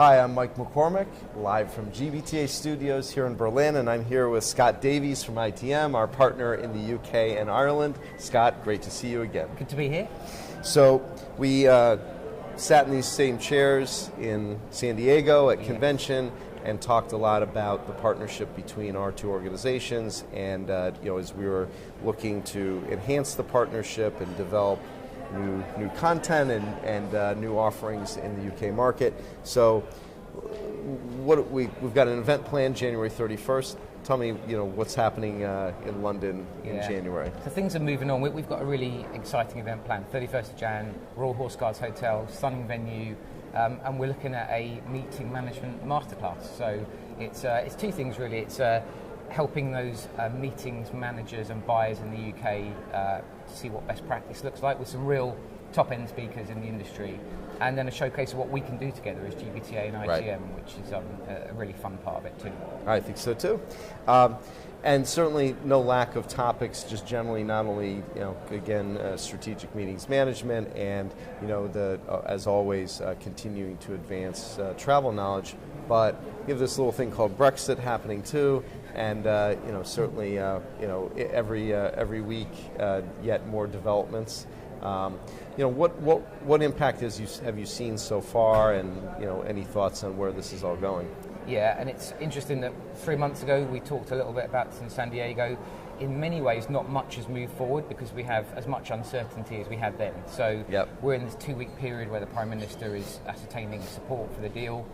Hi, I'm Mike McCormick, live from GBTA Studios here in Berlin, and I'm here with Scott Davies from ITM, our partner in the UK and Ireland. Scott, great to see you again. Good to be here. So we sat in these same chairs in San Diego at convention and talked a lot about the partnership between our two organizations, and as we were looking to enhance the partnership and develop new content and new offerings in the UK market. So we've got an event planned January 31st. Tell me, what's happening in London in January. So things are moving on. We've got a really exciting event planned. 31st of Jan, Royal Horse Guards Hotel, stunning venue, and we're looking at a meeting management masterclass. So it's two things really. It's helping those meetings managers and buyers in the UK to see what best practice looks like with some real top-end speakers in the industry, and then a showcase of what we can do together as GBTA and ITM, which is a really fun part of it too. I think so too. And certainly no lack of topics, just generally not only, strategic meetings management and, as always, continuing to advance travel knowledge, but we have this little thing called Brexit happening too, and certainly every week yet more developments. What impact have you seen so far, and any thoughts on where this is all going? Yeah, and it's interesting that 3 months ago we talked a little bit about this in San Diego. In many ways, not much has moved forward because we have as much uncertainty as we had then. So we're in this 2-week period where the Prime Minister is ascertaining support for the deal.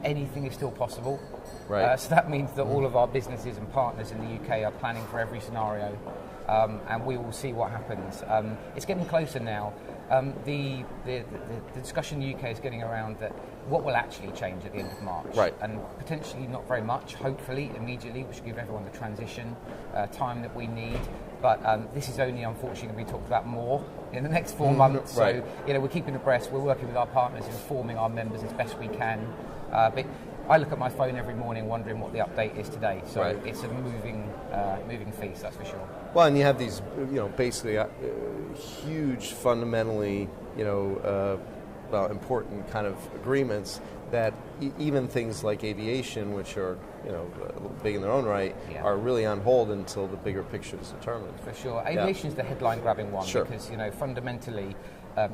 Anything is still possible. Right. So that means that all of our businesses and partners in the UK are planning for every scenario, and we will see what happens. It's getting closer now. The discussion in the UK is getting around that what will actually change at the end of March, right, and potentially not very much, hopefully immediately, which will give everyone the transition time that we need. But this is only unfortunately going to be talked about more in the next 4 months. Right. So we're keeping abreast, we're working with our partners, informing our members as best we can. But I look at my phone every morning wondering what the update is today. So it's a moving feast, that's for sure. Well, and you have these, basically huge, fundamentally, important kind of agreements that even things like aviation, which are, big in their own right, are really on hold until the bigger picture is determined. For sure. Aviation is the headline-grabbing one because, fundamentally,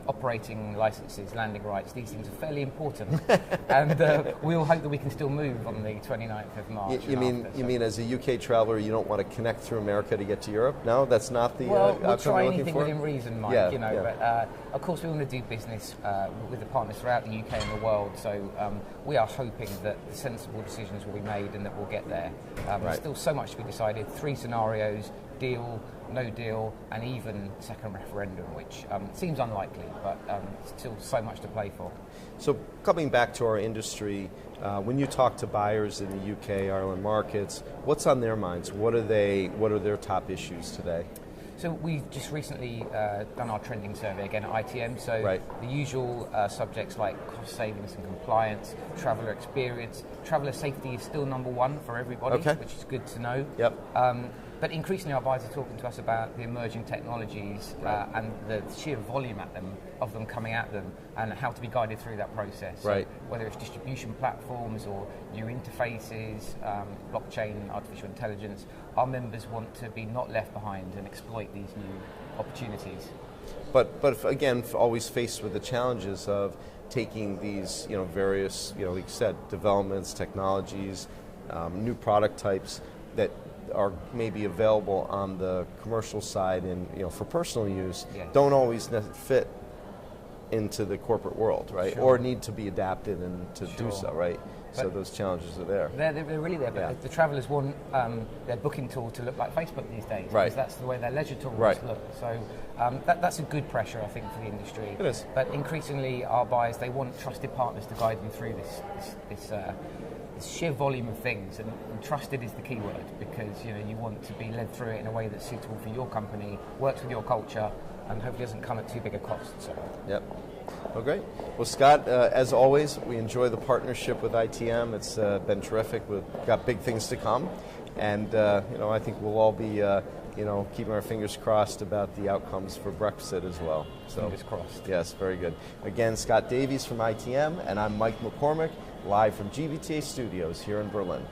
operating licenses, landing rights, these things are fairly important. And we all hope that we can still move on the 29th of March. You mean as a UK traveller, you don't want to connect through America to get to Europe? No, that's not the we'll try you're anything for? within reason, Mike, but of course we want to do business with the partners throughout the UK and the world, so we are hoping that the sensible decisions will be made and that we'll get there. There's still so much to be decided, 3 scenarios, deal, no deal, and even second referendum, which seems unlikely, but still so much to play for. So coming back to our industry, when you talk to buyers in the UK, Ireland markets, what's on their minds? What are their top issues today? So we've just recently done our trending survey again at ITM, so the usual subjects like cost savings and compliance, traveller experience, traveller safety is still number 1 for everybody, which is good to know. But increasingly our buyers are talking to us about the emerging technologies and the sheer volume of them coming at them, and how to be guided through that process. So whether it's distribution platforms or new interfaces, blockchain, artificial intelligence, our members want to be not left behind and exploit these new opportunities. But again, always faced with the challenges of taking these various like you said, developments, technologies, new product types that are maybe available on the commercial side and for personal use, don't always fit into the corporate world, right? Or need to be adapted and to do so, right? So those challenges are there. They're really there, but the travellers want their booking tool to look like Facebook these days, because that's the way their leisure tools look. So that's a good pressure, I think, for the industry. It is. But increasingly, our buyers, they want trusted partners to guide them through this sheer volume of things, and trusted is the key word, because you want to be led through it in a way that's suitable for your company, works with your culture, and hopefully doesn't come at too big a cost. So. Yep. Well, great. Well, Scott, as always, we enjoy the partnership with ITM. It's been terrific. We've got big things to come, And I think we'll all be keeping our fingers crossed about the outcomes for Brexit as well. So, fingers crossed. Yes, very good. Again, Scott Davies from ITM, and I'm Mike McCormick, live from GBTA Studios here in Berlin.